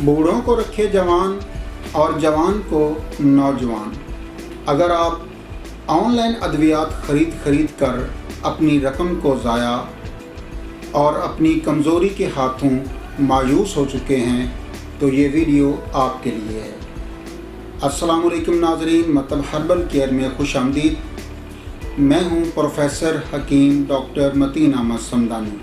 بوڑھوں کو رکھے جوان اور جوان کو نوجوان۔ اگر آپ آن لائن ادویات خرید کر اپنی رقم کو ضائع اور اپنی کمزوری کے ہاتھوں مایوس ہو چکے ہیں تو یہ ویڈیو آپ کے لیے ہے۔ السلام علیکم ناظرین، مطب ہربل کیئر میں خوش آمدید۔ میں ہوں پروفیسر حکیم ڈاکٹر متین احمد صمدانی۔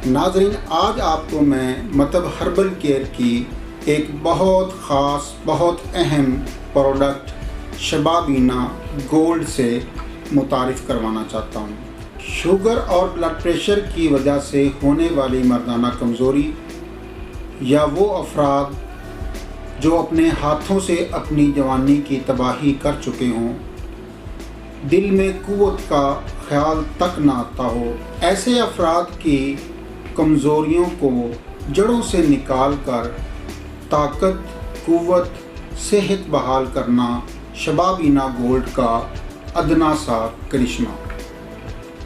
ناظرین، آج آپ کو میں مطب ہربل کیئر کی ایک بہت خاص بہت اہم پروڈکٹ شبابینا گولڈ سے متعارف کروانا چاہتا ہوں۔ شوگر اور بلڈ پریشر کی وجہ سے ہونے والی مردانہ کمزوری یا وہ افراد جو اپنے ہاتھوں سے اپنی جوانی کی تباہی کر چکے ہوں، دل میں قوت کا خیال تک نہ آتا ہو، ایسے افراد کی کمزوریوں کو جڑوں سے نکال کر طاقت، قوت، صحت بحال کرنا شبابینا گولڈ کا ادنا سا کرشمہ۔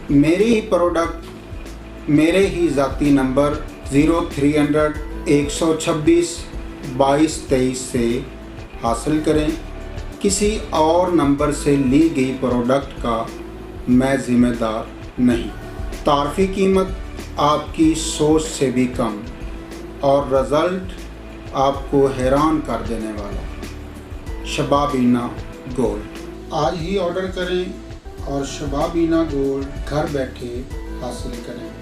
میری ہی پروڈکٹ میرے ہی ذاتی نمبر 0300 126 22 23 سے حاصل کریں۔ کسی اور نمبر سے لی گئی پروڈکٹ کا میں ذمہ دار نہیں۔ تعارفی قیمت آپ کی سوچ سے بھی کم اور رزلٹ آپ کو حیران کر دینے والا۔ شبابینا گولڈ آج ہی آرڈر کریں اور شبابینا گولڈ گھر بیٹھے حاصل کریں۔